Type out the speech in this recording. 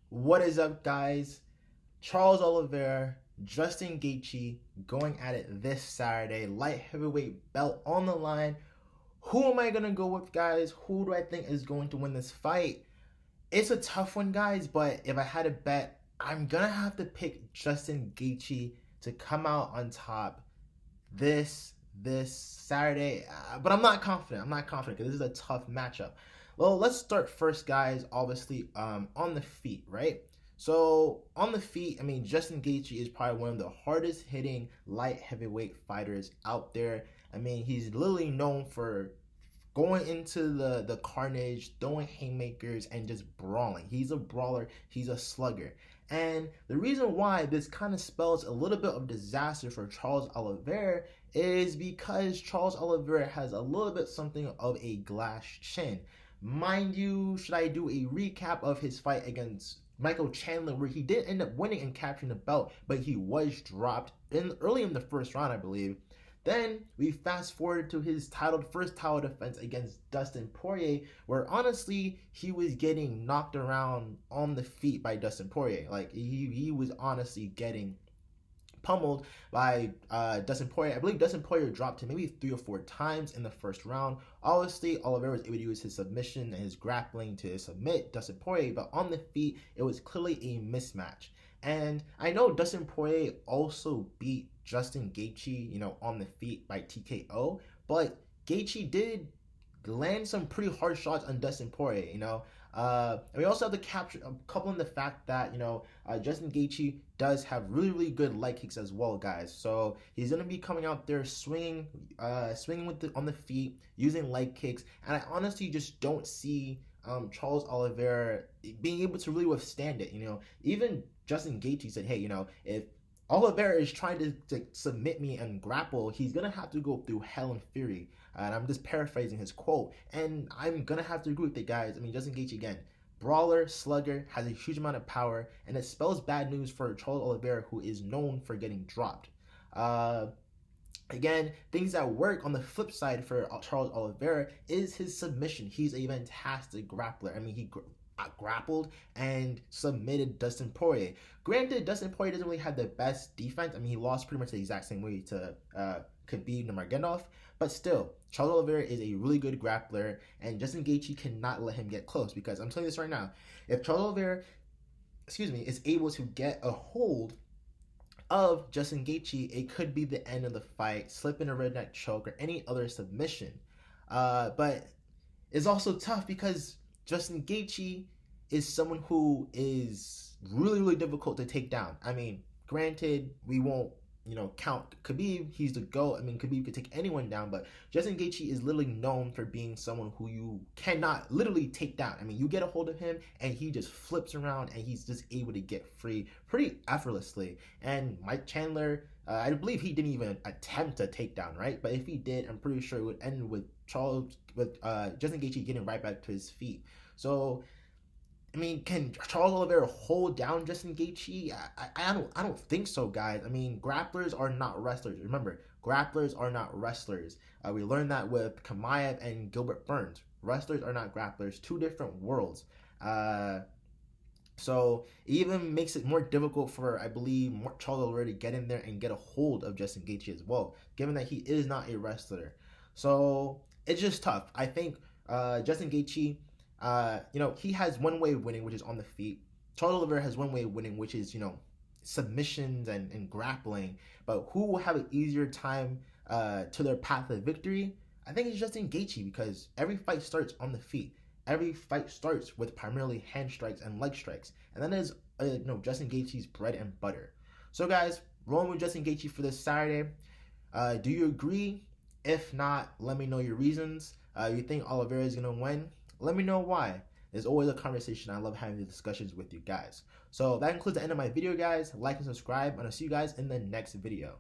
What is up, guys? Charles Oliveira, Justin Gaethje going at it this Saturday. Light heavyweight belt on the line. Who am I gonna go with, guys? Who do I think is going to win this fight? It's a tough one, guys. But if I had to bet, I'm gonna have to pick Justin Gaethje to come out on top this Saturday. But I'm not confident. I'm not confident because this is a tough matchup. Well, let's start first, guys. Obviously, on the feet, right? So on the feet, I mean, Justin Gaethje is probably one of the hardest hitting light heavyweight fighters out there. I mean, he's literally known for going into the carnage, throwing haymakers, and just brawling. He's a brawler. He's a slugger. And the reason why this kind of spells a little bit of disaster for Charles Oliveira is because Charles Oliveira has a little bit something of a glass chin. Mind you, should I do a recap of his fight against Michael Chandler, where he did end up winning and capturing the belt, but he was dropped early in the first round, I believe. Then we fast forward to his first title defense against Dustin Poirier, where honestly he was getting knocked around on the feet by Dustin Poirier. Like he was honestly getting pummeled by Dustin Poirier. I believe Dustin Poirier dropped him maybe 3 or 4 times in the first round. Obviously, Oliveira was able to use his submission and his grappling to submit Dustin Poirier, but on the feet, it was clearly a mismatch. And I know Dustin Poirier also beat Justin Gaethje, on the feet by TKO, but Gaethje did land some pretty hard shots on Dustin Poirier, and we also have to capture a couple in the fact that Justin Gaethje does have really really good leg kicks as well, guys. So he's gonna be coming out there swinging on the feet using leg kicks, and I honestly just don't see Charles Oliveira being able to really withstand it. Even Justin Gaethje said, hey, if Oliveira is trying to submit me and grapple, he's going to have to go through hell and fury. And I'm just paraphrasing his quote. And I'm going to have to agree with the guys. I mean, Justin Gaethje, again, brawler, slugger, has a huge amount of power. And it spells bad news for Charles Oliveira, who is known for getting dropped. Again, things that work on the flip side for Charles Oliveira is his submission. He's a fantastic grappler. I mean, he grappled and submitted Dustin Poirier. Granted, Dustin Poirier doesn't really have the best defense. I mean, he lost pretty much the exact same way to Khabib Nurmagomedov, but still, Charles Oliveira is a really good grappler, and Justin Gaethje cannot let him get close, because I'm telling you this right now, if Charles Oliveira, is able to get a hold of Justin Gaethje, it could be the end of the fight, slip in a red neck choke, or any other submission. But it's also tough because Justin Gaethje is someone who is really, really difficult to take down. I mean, granted, we won't, count Khabib. He's the GOAT. I mean, Khabib could take anyone down, but Justin Gaethje is literally known for being someone who you cannot literally take down. I mean, you get a hold of him, and he just flips around, and he's just able to get free pretty effortlessly. And Mike Chandler, I believe he didn't even attempt a takedown, right? But if he did, I'm pretty sure it would end with Justin Gaethje getting right back to his feet. So, I mean, can Charles Oliveira hold down Justin Gaethje? I don't think so, guys. I mean, grapplers are not wrestlers. Remember, grapplers are not wrestlers. We learned that with Kamaev and Gilbert Burns. Wrestlers are not grapplers. Two different worlds. So it even makes it more difficult for, I believe, Charles Oliveira to get in there and get a hold of Justin Gaethje as well, given that he is not a wrestler. So it's just tough. I think Justin Gaethje, he has one way of winning, which is on the feet. Charles Oliveira has one way of winning, which is, submissions and grappling. But who will have an easier time to their path of victory? I think it's Justin Gaethje, because every fight starts on the feet. Every fight starts with primarily hand strikes and leg strikes. And that is, Justin Gaethje's bread and butter. So, guys, rolling with Justin Gaethje for this Saturday. Do you agree? If not, let me know your reasons. You think Oliveira is going to win? Let me know why. There's always a conversation. I love having these discussions with you guys. So that concludes the end of my video, guys. Like and subscribe, and I'll see you guys in the next video.